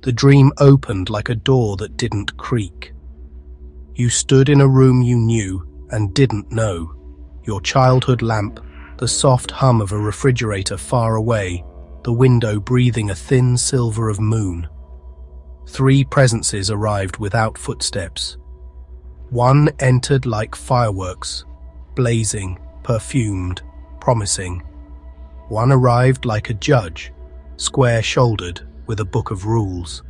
The dream opened like a door that didn't creak. You stood in a room you knew and didn't know. Your childhood lamp, the soft hum of a refrigerator far away, the window breathing a thin silver of moon. 3 presences arrived without footsteps. One entered like fireworks, blazing, perfumed, promising. One arrived like a judge, square-shouldered, with a book of rules.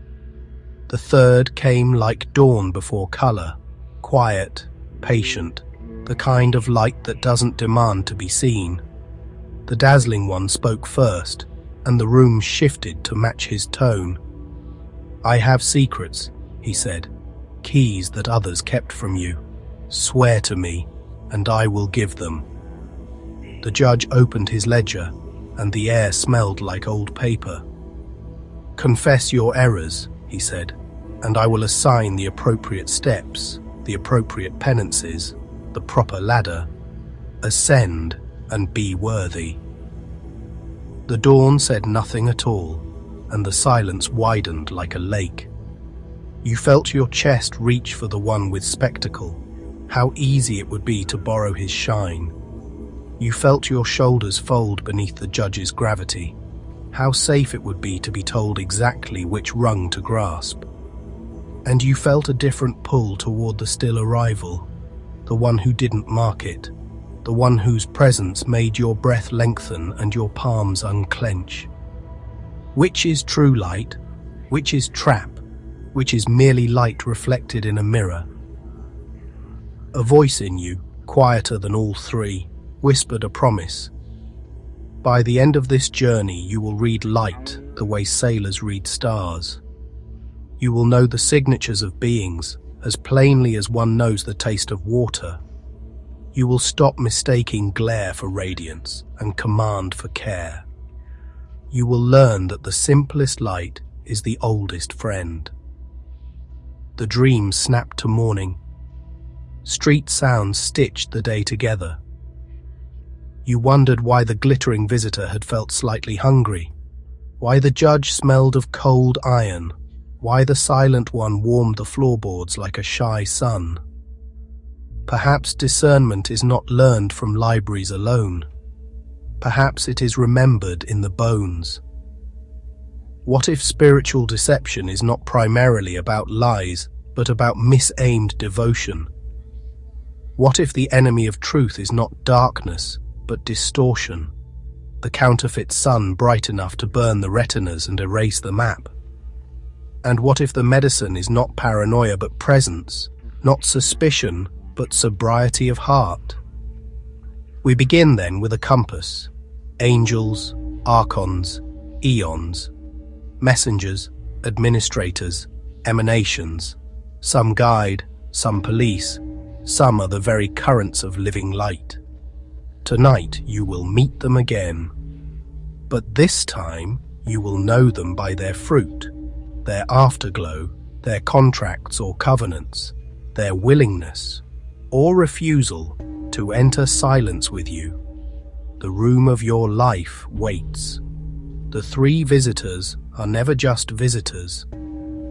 The third came like dawn before color, quiet, patient, the kind of light that doesn't demand to be seen. The dazzling one spoke first, and the room shifted to match his tone. "I have secrets," he said, "keys that others kept from you. Swear to me, and I will give them." The judge opened his ledger, and the air smelled like old paper. "Confess your errors," he said, "and I will assign the appropriate steps, the appropriate penances, the proper ladder. Ascend and be worthy." The dawn said nothing at all, and the silence widened like a lake. You felt your chest reach for the one with spectacle, how easy it would be to borrow his shine. You felt your shoulders fold beneath the judge's gravity, how safe it would be to be told exactly which rung to grasp. And you felt a different pull toward the still arrival, the one who didn't mark it, the one whose presence made your breath lengthen and your palms unclench. Which is true light? Which is trap? Which is merely light reflected in a mirror? A voice in you, quieter than all 3, whispered a promise. By the end of this journey, you will read light the way sailors read stars. You will know the signatures of beings as plainly as one knows the taste of water. You will stop mistaking glare for radiance and command for care. You will learn that the simplest light is the oldest friend. The dream snapped to morning. Street sounds stitched the day together. You wondered why the glittering visitor had felt slightly hungry, why the judge smelled of cold iron, why the silent one warmed the floorboards like a shy sun. Perhaps discernment is not learned from libraries alone. Perhaps it is remembered in the bones. What if spiritual deception is not primarily about lies, but about misaimed devotion? What if the enemy of truth is not darkness, but distortion, the counterfeit sun bright enough to burn the retinas and erase the map? And what if the medicine is not paranoia but presence, not suspicion but sobriety of heart? We begin then with a compass. Angels, Archons, Aeons, messengers, administrators, emanations. Some guide, some police, some are the very currents of living light. Tonight you will meet them again. But this time you will know them by their fruit, their afterglow, their contracts or covenants, their willingness or refusal to enter silence with you. The room of your life waits. The 3 visitors are never just visitors.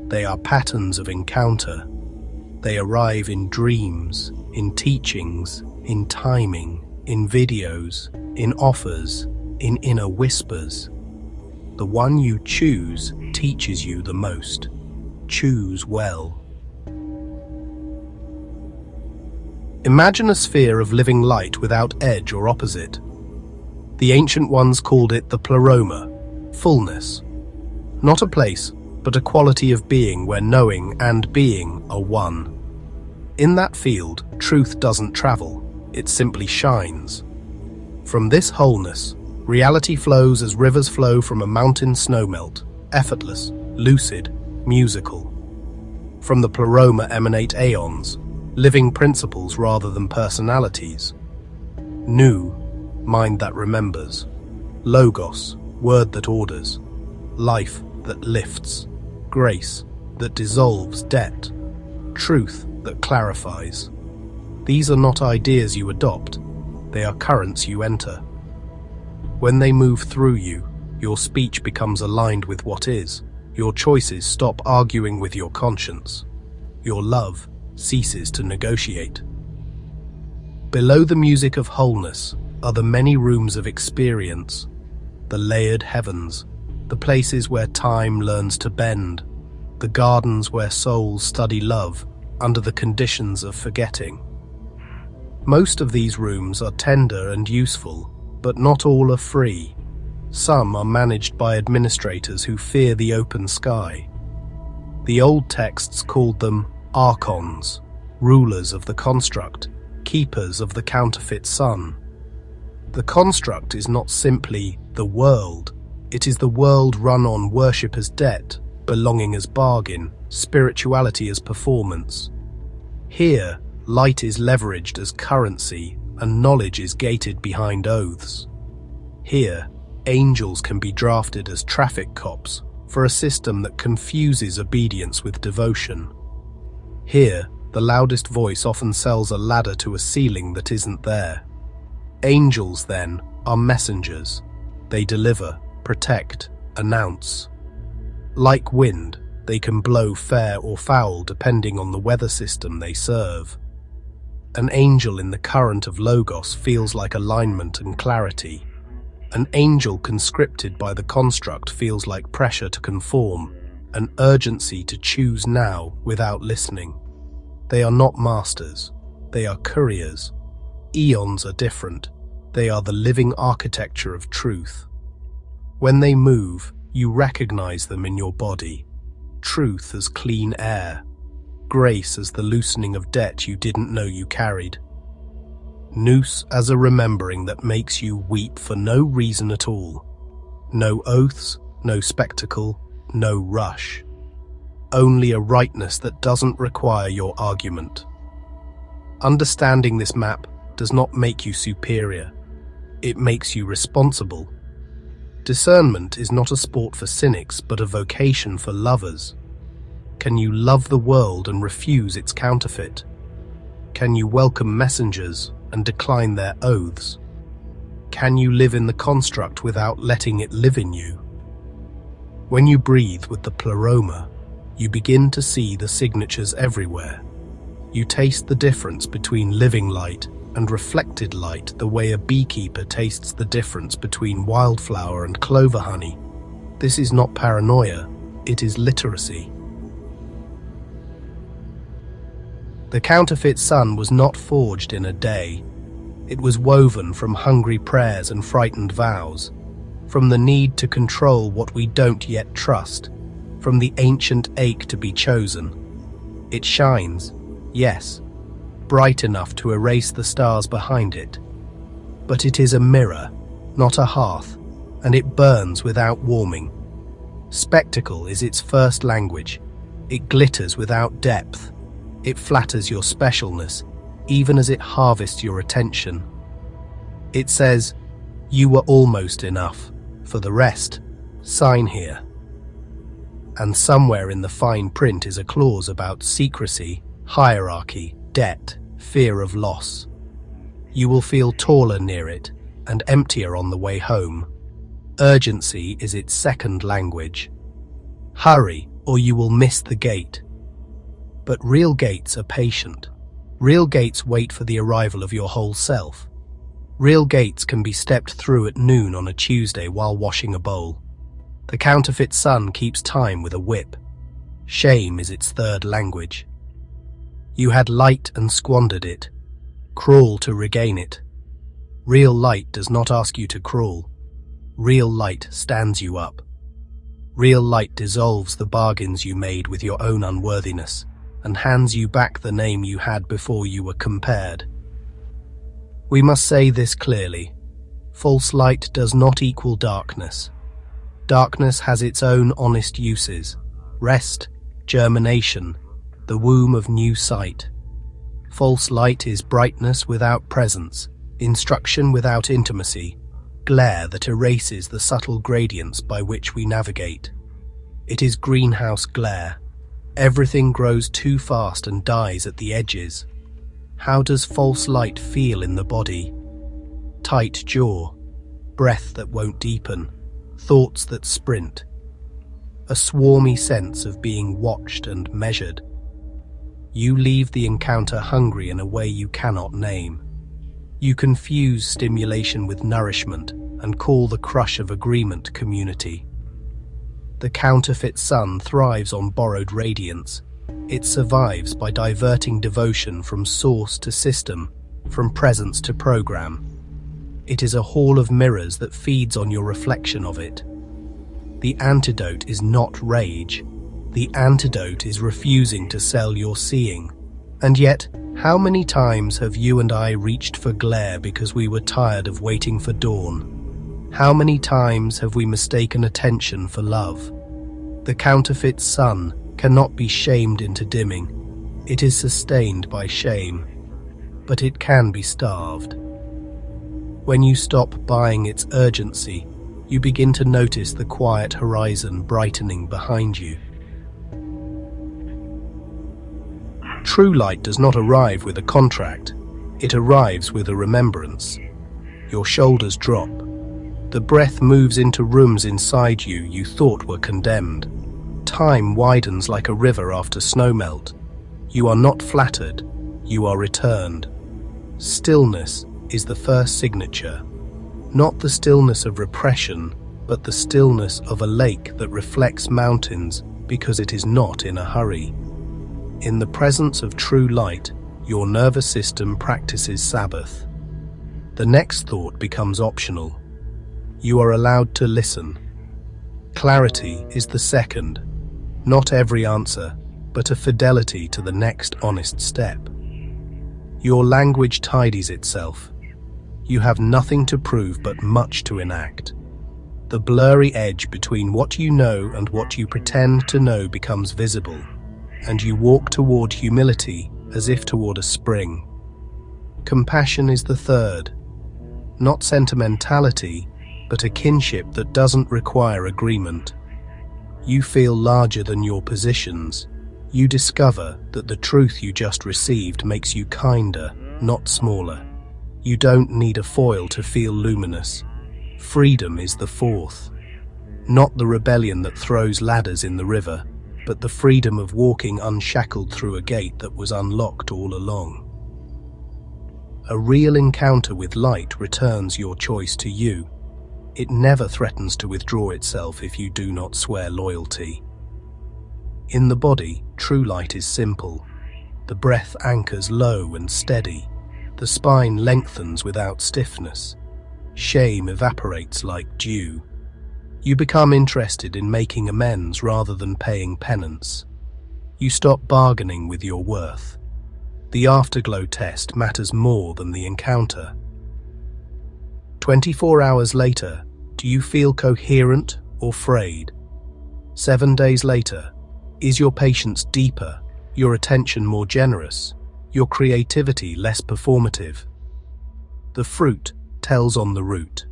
They are patterns of encounter. They arrive in dreams, in teachings, in timing, in videos, in offers, in inner whispers. The one you choose teaches you the most. Choose well. Imagine a sphere of living light without edge or opposite. The ancient ones called it the pleroma, fullness. Not a place, but a quality of being where knowing and being are one. In that field, truth doesn't travel, it simply shines. From this wholeness, reality flows as rivers flow from a mountain snowmelt, effortless, lucid, musical. From the pleroma emanate aeons, living principles rather than personalities. Nu, mind that remembers. Logos, word that orders. Life that lifts. Grace that dissolves debt. Truth that clarifies. These are not ideas you adopt, they are currents you enter. When they move through you, your speech becomes aligned with what is. Your choices stop arguing with your conscience. Your love ceases to negotiate. Below the music of wholeness are the many rooms of experience, the layered heavens, the places where time learns to bend, the gardens where souls study love under the conditions of forgetting. Most of these rooms are tender and useful, but not all are free. Some are managed by administrators who fear the open sky. The old texts called them Archons, rulers of the construct, keepers of the counterfeit sun. The construct is not simply the world, it is the world run on worship as debt, belonging as bargain, spirituality as performance. Here, light is leveraged as currency and knowledge is gated behind oaths. Here, angels can be drafted as traffic cops for a system that confuses obedience with devotion. Here, the loudest voice often sells a ladder to a ceiling that isn't there. Angels, then, are messengers. They deliver, protect, announce. Like wind, they can blow fair or foul depending on the weather system they serve. An angel in the current of Logos feels like alignment and clarity. An angel conscripted by the construct feels like pressure to conform, an urgency to choose now without listening. They are not masters, they are couriers. Aeons are different, they are the living architecture of truth. When they move, you recognize them in your body. Truth as clean air, grace as the loosening of debt you didn't know you carried. Nous as a remembering that makes you weep for no reason at all. No oaths, no spectacle, no rush. Only a rightness that doesn't require your argument. Understanding this map does not make you superior. It makes you responsible. Discernment is not a sport for cynics, but a vocation for lovers. Can you love the world and refuse its counterfeit? Can you welcome messengers and decline their oaths? Can you live in the construct without letting it live in you? When you breathe with the pleroma, you begin to see the signatures everywhere. You taste the difference between living light and reflected light the way a beekeeper tastes the difference between wildflower and clover honey. This is not paranoia, it is literacy. The counterfeit sun was not forged in a day. It was woven from hungry prayers and frightened vows, from the need to control what we don't yet trust, from the ancient ache to be chosen. It shines, yes, bright enough to erase the stars behind it. But it is a mirror, not a hearth, and it burns without warming. Spectacle is its first language. It glitters without depth. It flatters your specialness, even as it harvests your attention. It says, "You were almost enough. For the rest, sign here." And somewhere in the fine print is a clause about secrecy, hierarchy, debt, fear of loss. You will feel taller near it and emptier on the way home. Urgency is its second language. Hurry, or you will miss the gate. But real gates are patient. Real gates wait for the arrival of your whole self. Real gates can be stepped through at noon on a Tuesday while washing a bowl. The counterfeit sun keeps time with a whip. Shame is its third language. You had light and squandered it. Crawl to regain it. Real light does not ask you to crawl. Real light stands you up. Real light dissolves the bargains you made with your own unworthiness and hands you back the name you had before you were compared. We must say this clearly. False light does not equal darkness. Darkness has its own honest uses: rest, germination, the womb of new sight. False light is brightness without presence, instruction without intimacy, glare that erases the subtle gradients by which we navigate. It is greenhouse glare. Everything grows too fast and dies at the edges. How does false light feel in the body? Tight jaw, breath that won't deepen, thoughts that sprint. a swarmy sense of being watched and measured. You leave the encounter hungry in a way you cannot name. You confuse stimulation with nourishment and call the crush of agreement community. The counterfeit sun thrives on borrowed radiance. It survives by diverting devotion from source to system, from presence to program. It is a hall of mirrors that feeds on your reflection of it. The antidote is not rage. The antidote is refusing to sell your seeing. And yet, how many times have you and I reached for glare because we were tired of waiting for dawn? How many times have we mistaken attention for love? The counterfeit sun cannot be shamed into dimming. It is sustained by shame, but it can be starved. When you stop buying its urgency, you begin to notice the quiet horizon brightening behind you. True light does not arrive with a contract. It arrives with a remembrance. Your shoulders drop. The breath moves into rooms inside you thought were condemned. Time widens like a river after snowmelt. You are not flattered. You are returned. Stillness is the first signature. Not the stillness of repression, but the stillness of a lake that reflects mountains because it is not in a hurry. In the presence of true light, your nervous system practices Sabbath. The next thought becomes optional. You are allowed to listen. Clarity is the second. Not every answer, but a fidelity to the next honest step. Your language tidies itself. You have nothing to prove but much to enact. The blurry edge between what you know and what you pretend to know becomes visible, and you walk toward humility as if toward a spring. Compassion is the third. Not sentimentality, but a kinship that doesn't require agreement. You feel larger than your positions. You discover that the truth you just received makes you kinder, not smaller. You don't need a foil to feel luminous. Freedom is the fourth. Not the rebellion that throws ladders in the river, but the freedom of walking unshackled through a gate that was unlocked all along. A real encounter with light returns your choice to you. It never threatens to withdraw itself if you do not swear loyalty. In the body, true light is simple. The breath anchors low and steady. The spine lengthens without stiffness. Shame evaporates like dew. You become interested in making amends rather than paying penance. You stop bargaining with your worth. The afterglow test matters more than the encounter. 24 hours later, do you feel coherent or frayed? 7 days later, is your patience deeper, your attention more generous, your creativity less performative? The fruit tells on the root.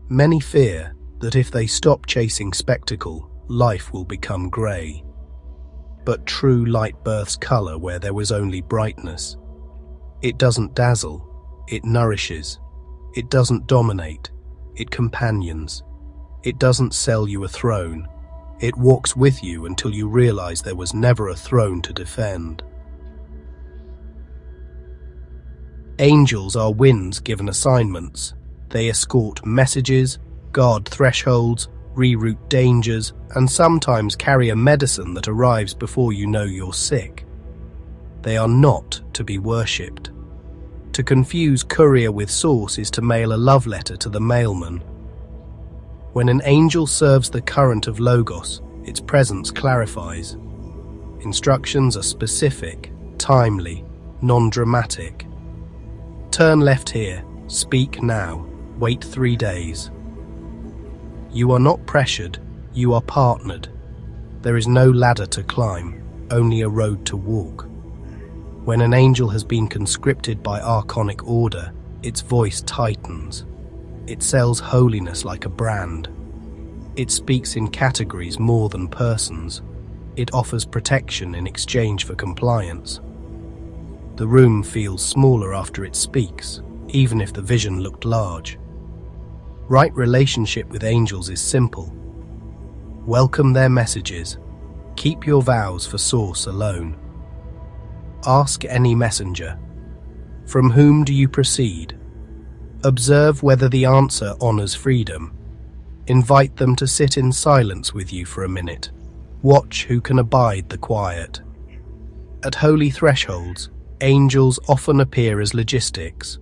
Many fear that if they stop chasing spectacle, life will become grey. But true light births colour where there was only brightness. It doesn't dazzle, it nourishes. It doesn't dominate, it companions. It doesn't sell you a throne. It walks with you until you realize there was never a throne to defend. Angels are winds given assignments. They escort messages, guard thresholds, reroute dangers, and sometimes carry a medicine that arrives before you know you're sick. They are not to be worshipped. To confuse courier with source is to mail a love letter to the mailman. When an angel serves the current of Logos, its presence clarifies. Instructions are specific, timely, non-dramatic. Turn left here, speak now, wait 3 days. You are not pressured, you are partnered. There is no ladder to climb, only a road to walk. When an angel has been conscripted by archonic order, its voice tightens. It sells holiness like a brand. It speaks in categories more than persons. It offers protection in exchange for compliance. The room feels smaller after it speaks, even if the vision looked large. Right relationship with angels is simple. Welcome their messages. Keep your vows for source alone. Ask any messenger. From whom do you proceed? Observe whether the answer honors freedom. Invite them to sit in silence with you for a minute. Watch who can abide the quiet. At holy thresholds, angels often appear as logistics.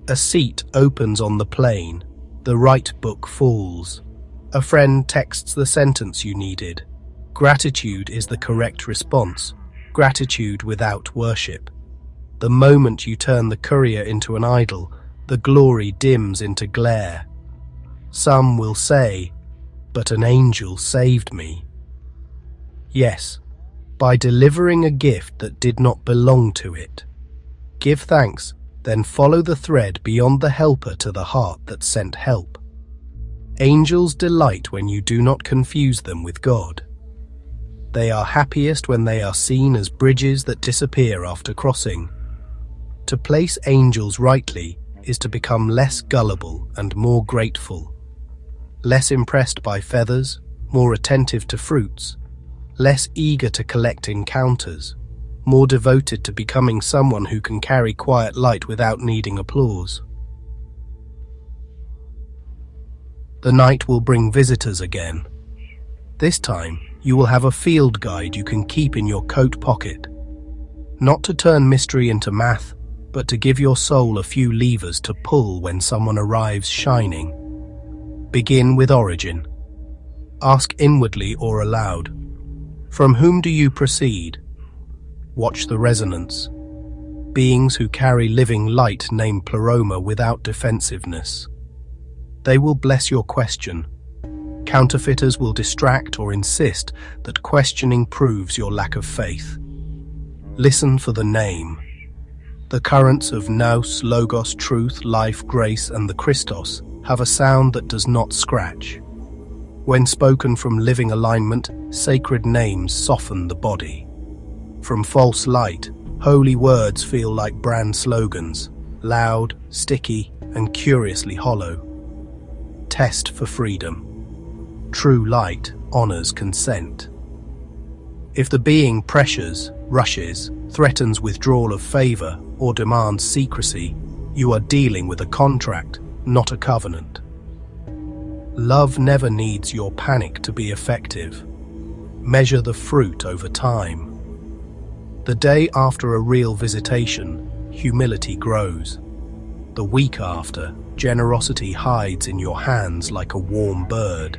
A seat opens on the plane, the right book falls. A friend texts the sentence you needed. Gratitude is the correct response, gratitude without worship. The moment you turn the courier into an idol, the glory dims into glare. Some will say, "But an angel saved me." Yes, by delivering a gift that did not belong to it. Give thanks, then follow the thread beyond the helper to the heart that sent help. Angels delight when you do not confuse them with God. They are happiest when they are seen as bridges that disappear after crossing. To place angels rightly is to become less gullible and more grateful. Less impressed by feathers, more attentive to fruits. Less eager to collect encounters, more devoted to becoming someone who can carry quiet light without needing applause. The night will bring visitors again. This time, you will have a field guide you can keep in your coat pocket. Not to turn mystery into math, but to give your soul a few levers to pull when someone arrives shining. Begin with origin. Ask inwardly or aloud. From whom do you proceed? Watch the resonance. Beings who carry living light name pleroma without defensiveness. They will bless your question. Counterfeiters will distract or insist that questioning proves your lack of faith. Listen for the name. The currents of nous, logos, truth, life, grace, and the Christos have a sound that does not scratch. When spoken from living alignment, sacred names soften the body. From false light, holy words feel like brand slogans, loud, sticky, and curiously hollow. Test for freedom. True light honors consent. If the being pressures, rushes, threatens withdrawal of favor, or demands secrecy, you are dealing with a contract, not a covenant. Love never needs your panic to be effective. Measure the fruit over time. The day after a real visitation, humility grows. The week after, generosity hides in your hands like a warm bird.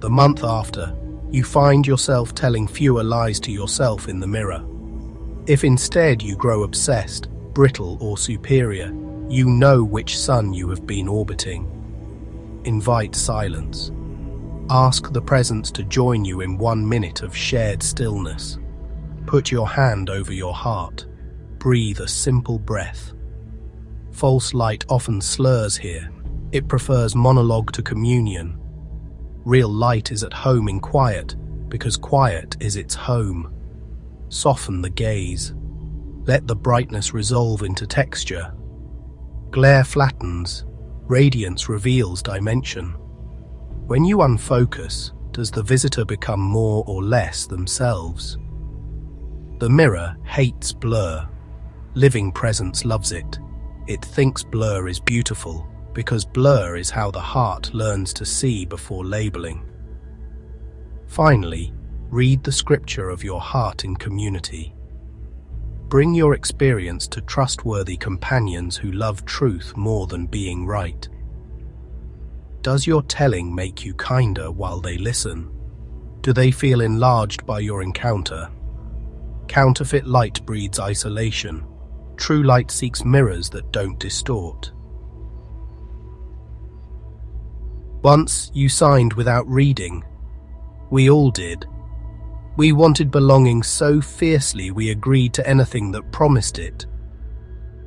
The month after, you find yourself telling fewer lies to yourself in the mirror. If instead you grow obsessed, brittle, or superior, you know which sun you have been orbiting. Invite silence. Ask the presence to join you in 1 minute of shared stillness. Put your hand over your heart. Breathe a simple breath. False light often slurs here. It prefers monologue to communion. Real light is at home in quiet, because quiet is its home. Soften the gaze. Let the brightness resolve into texture. Glare flattens. Radiance reveals dimension. When you unfocus, does the visitor become more or less themselves? The mirror hates blur. Living presence loves it. It thinks blur is beautiful, because blur is how the heart learns to see before labeling. Finally, read the scripture of your heart in community. Bring your experience to trustworthy companions who love truth more than being right. Does your telling make you kinder while they listen? Do they feel enlarged by your encounter? Counterfeit light breeds isolation. True light seeks mirrors that don't distort. Once you signed without reading. We all did. We wanted belonging so fiercely we agreed to anything that promised it.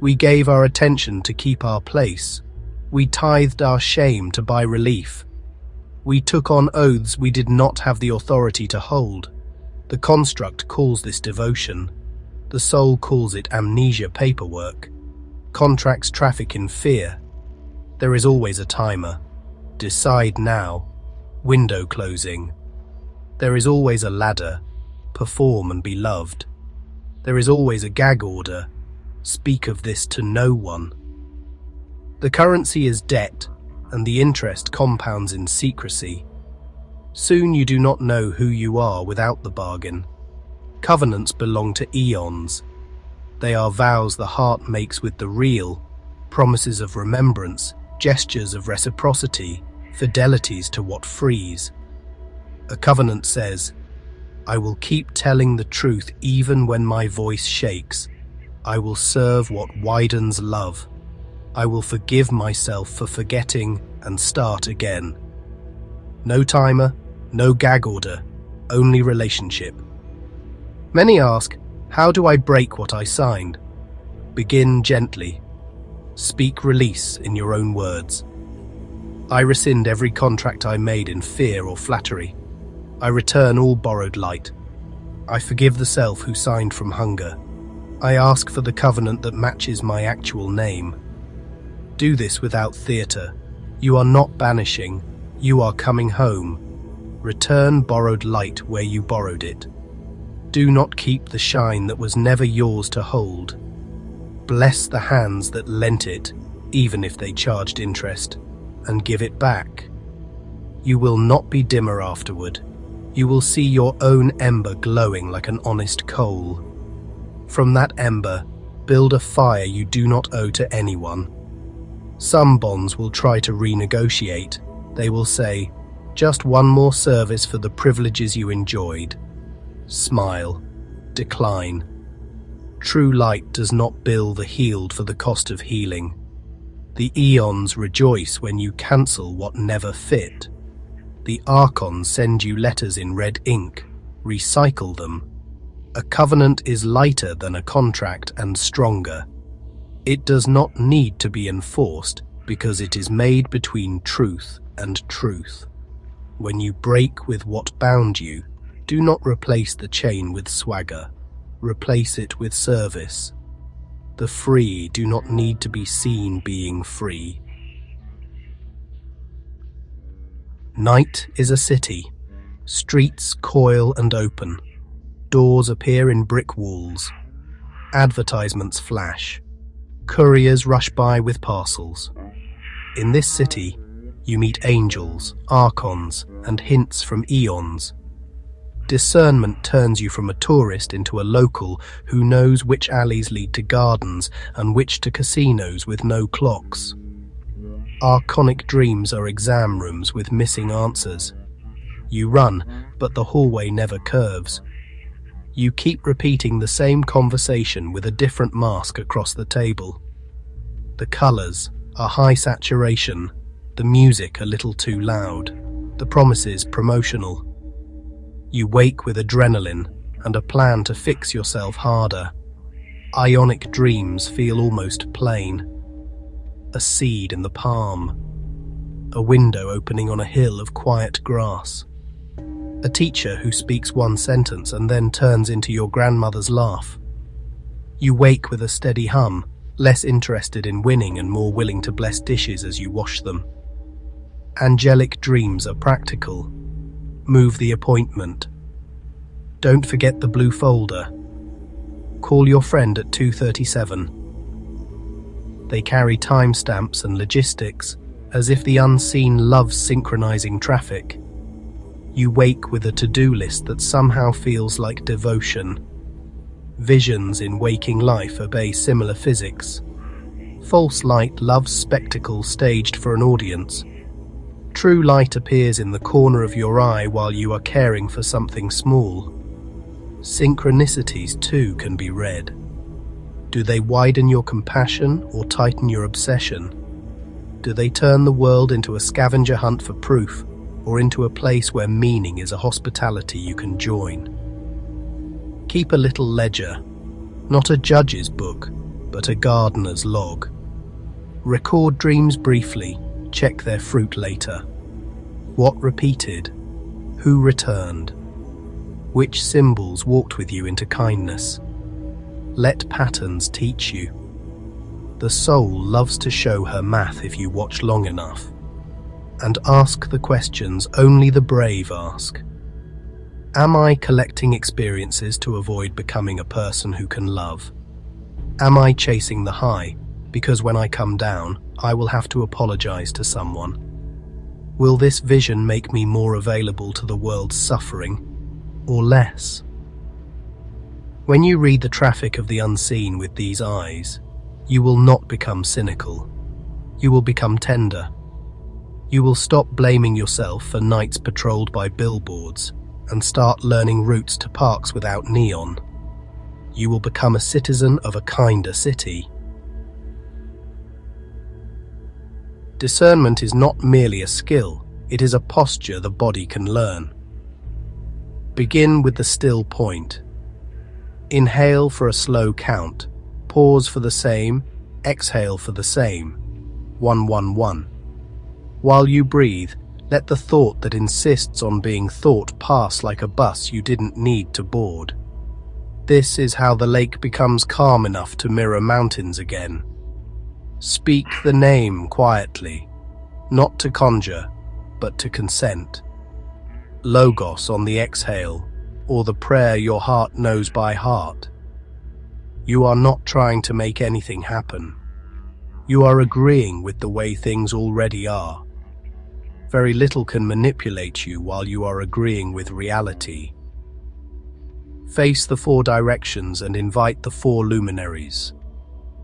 We gave our attention to keep our place. We tithed our shame to buy relief. We took on oaths we did not have the authority to hold. The construct calls this devotion. The soul calls it amnesia paperwork. Contracts traffic in fear. There is always a timer. Decide now. window closing. There is always a ladder, perform and be loved. There is always a gag order, speak of this to no one. The currency is debt, and the interest compounds in secrecy. Soon you do not know who you are without the bargain. Covenants belong to Aeons. They are vows the heart makes with the real, promises of remembrance, gestures of reciprocity, fidelities to what frees. A covenant says, I will keep telling the truth even when my voice shakes. I will serve what widens love. I will forgive myself for forgetting and start again. No timer, no gag order, only relationship. Many ask, how do I break what I signed? Begin gently. Speak release in your own words. I rescind every contract I made in fear or flattery. I return all borrowed light. I forgive the self who signed from hunger. I ask for the covenant that matches my actual name. Do this without theatre. You are not banishing, you are coming home. Return borrowed light where you borrowed it. Do not keep the shine that was never yours to hold. Bless the hands that lent it, even if they charged interest, and give it back. You will not be dimmer afterward. You will see your own ember glowing like an honest coal. From that ember, build a fire you do not owe to anyone. Some bonds will try to renegotiate. They will say, just one more service for the privileges you enjoyed. Smile. Decline. True light does not bill the healed for the cost of healing. The Aeons rejoice when you cancel what never fit. The Archons send you letters in red ink. Recycle them. A covenant is lighter than a contract and stronger. It does not need to be enforced because it is made between truth and truth. When you break with what bound you, do not replace the chain with swagger. Replace it with service. The free do not need to be seen being free. Night is a city. Streets coil and open. Doors appear in brick walls. Advertisements flash. Couriers rush by with parcels. In this city, you meet angels, archons, and hints from Aeons. Discernment turns you from a tourist into a local who knows which alleys lead to gardens and which to casinos with no clocks. Archonic dreams are exam rooms with missing answers. You run, but the hallway never curves. You keep repeating the same conversation with a different mask across the table. The colors are high saturation, the music a little too loud, the promises promotional. You wake with adrenaline and a plan to fix yourself harder. Ionic dreams feel almost plain. A seed in the palm. A window opening on a hill of quiet grass. A teacher who speaks one sentence and then turns into your grandmother's laugh. You wake with a steady hum, less interested in winning and more willing to bless dishes as you wash them. Angelic dreams are practical. Move the appointment. Don't forget the blue folder. Call your friend at 2:37. They carry timestamps and logistics, as if the unseen loves synchronizing traffic. You wake with a to-do list that somehow feels like devotion. Visions in waking life obey similar physics. False light loves spectacle staged for an audience. True light appears in the corner of your eye while you are caring for something small. Synchronicities too can be read. Do they widen your compassion or tighten your obsession? Do they turn the world into a scavenger hunt for proof, or into a place where meaning is a hospitality you can join? Keep a little ledger, not a judge's book, but a gardener's log. Record dreams briefly, check their fruit later. What repeated? Who returned? Which symbols walked with you into kindness? Let patterns teach you. The soul loves to show her math if you watch long enough. and ask the questions only the brave ask. Am I collecting experiences to avoid becoming a person who can love? Am I chasing the high because when I come down, I will have to apologize to someone? Will this vision make me more available to the world's suffering, or less? When you read the traffic of the unseen with these eyes, you will not become cynical. You will become tender. You will stop blaming yourself for nights patrolled by billboards and start learning routes to parks without neon. You will become a citizen of a kinder city. Discernment is not merely a skill, it is a posture the body can learn. Begin with the still point. Inhale for a slow count, pause for the same, exhale for the same. 111. While you breathe, let the thought that insists on being thought pass like a bus you didn't need to board. This is how the lake becomes calm enough to mirror mountains again. Speak the name quietly, not to conjure, but to consent. Logos on the exhale, or the prayer your heart knows by heart. You are not trying to make anything happen. You are agreeing with the way things already are. Very little can manipulate you while you are agreeing with reality. Face the four directions and invite the four luminaries,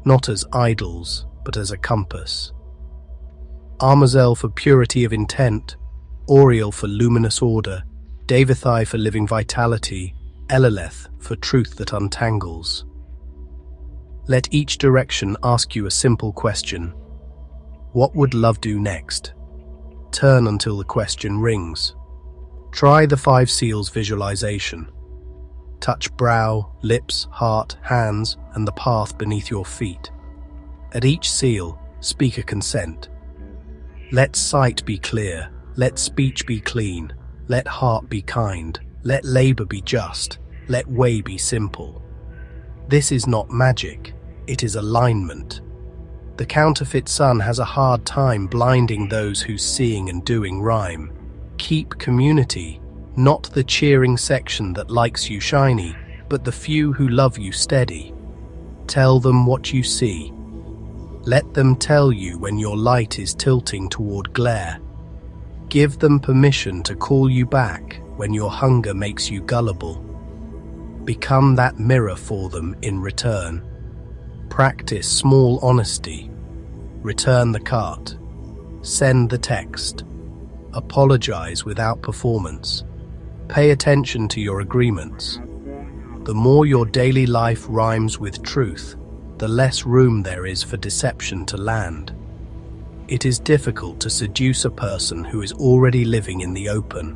not as idols, but as a compass. Armazel for purity of intent, Oriel for luminous order, Devathai for living vitality, Elileth for truth that untangles. Let each direction ask you a simple question. What would love do next? Turn until the question rings. Try the 5 seals visualization. Touch brow, lips, heart, hands, and the path beneath your feet. At each seal, speak a consent. Let sight be clear, let speech be clean, let heart be kind, let labor be just, let way be simple. This is not magic, it is alignment. The counterfeit sun has a hard time blinding those whose seeing and doing rhyme. Keep community, not the cheering section that likes you shiny, but the few who love you steady. Tell them what you see. Let them tell you when your light is tilting toward glare. Give them permission to call you back when your hunger makes you gullible. Become that mirror for them in return. Practice small honesty. Return the cart. Send the text. Apologize without performance. Pay attention to your agreements. The more your daily life rhymes with truth, the less room there is for deception to land. It is difficult to seduce a person who is already living in the open.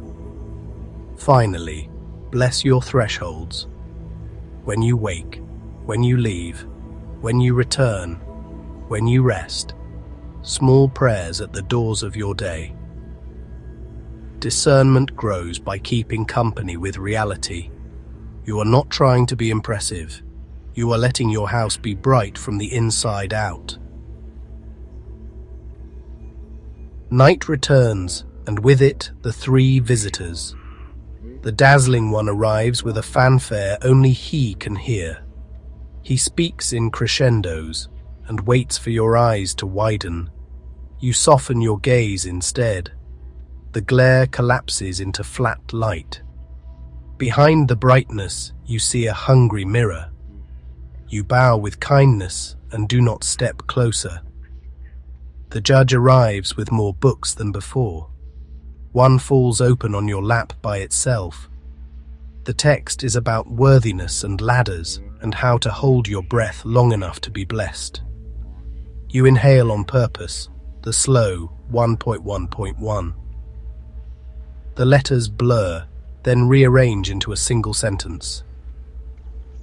Finally, bless your thresholds. When you wake, when you leave, when you return, when you rest, small prayers at the doors of your day. Discernment grows by keeping company with reality. You are not trying to be impressive. You are letting your house be bright from the inside out. Night returns, and with it the 3 visitors. The dazzling one arrives with a fanfare only he can hear. He speaks in crescendos and waits for your eyes to widen. You soften your gaze instead. The glare collapses into flat light. Behind the brightness, you see a hungry mirror. You bow with kindness and do not step closer. The judge arrives with more books than before. One falls open on your lap by itself. The text is about worthiness and ladders and how to hold your breath long enough to be blessed. You inhale on purpose, the slow 1.1.1. The letters blur, then rearrange into a single sentence.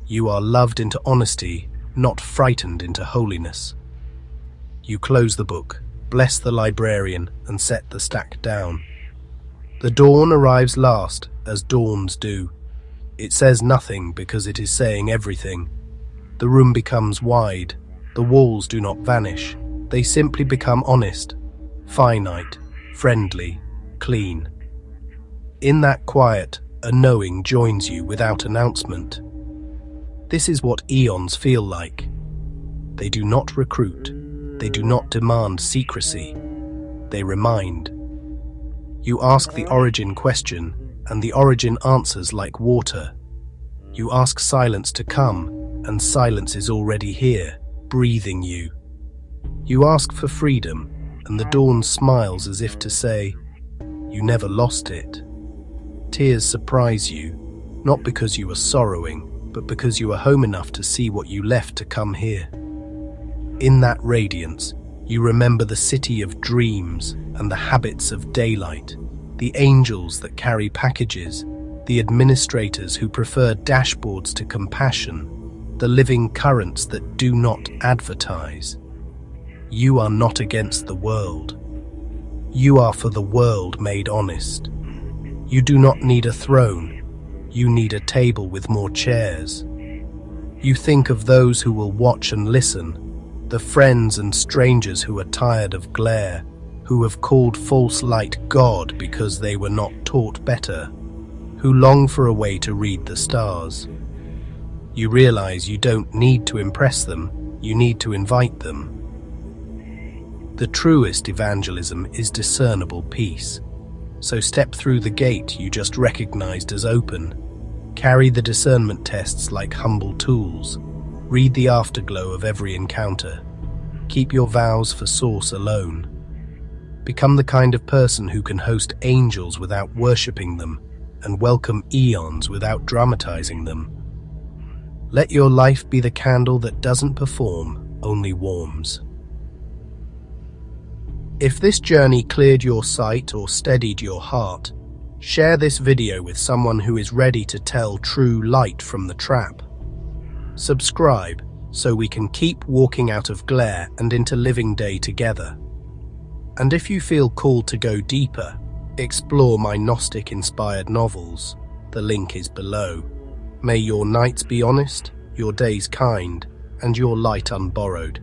You are loved into honesty, not frightened into holiness. You close the book, bless the librarian, and set the stack down. The dawn arrives last, as dawns do. It says nothing because it is saying everything. The room becomes wide. The walls do not vanish. They simply become honest, finite, friendly, clean. In that quiet, a knowing joins you without announcement. This is what Aeons feel like. They do not recruit. They do not demand secrecy. They remind. You ask the origin question, and the origin answers like water. You ask silence to come, and silence is already here, breathing you. You ask for freedom, and the dawn smiles as if to say, you never lost it. Tears surprise you, not because you are sorrowing, but because you are home enough to see what you left to come here. In that radiance, you remember the city of dreams and the habits of daylight, the angels that carry packages, the administrators who prefer dashboards to compassion, the living currents that do not advertise. You are not against the world. You are for the world made honest. You do not need a throne. You need a table with more chairs. You think of those who will watch and listen, the friends and strangers who are tired of glare, who have called false light God because they were not taught better, who long for a way to read the stars. You realize you don't need to impress them, you need to invite them. The truest evangelism is discernible peace. So step through the gate you just recognized as open. Carry the discernment tests like humble tools. Read the afterglow of every encounter. Keep your vows for source alone. Become the kind of person who can host angels without worshipping them and welcome eons without dramatizing them. Let your life be the candle that doesn't perform, only warms. If this journey cleared your sight or steadied your heart, share this video with someone who is ready to tell true light from the trap. Subscribe so we can keep walking out of glare and into living day together. And if you feel called to go deeper, explore my Gnostic-inspired novels. The link is below. May your nights be honest, your days kind, and your light unborrowed.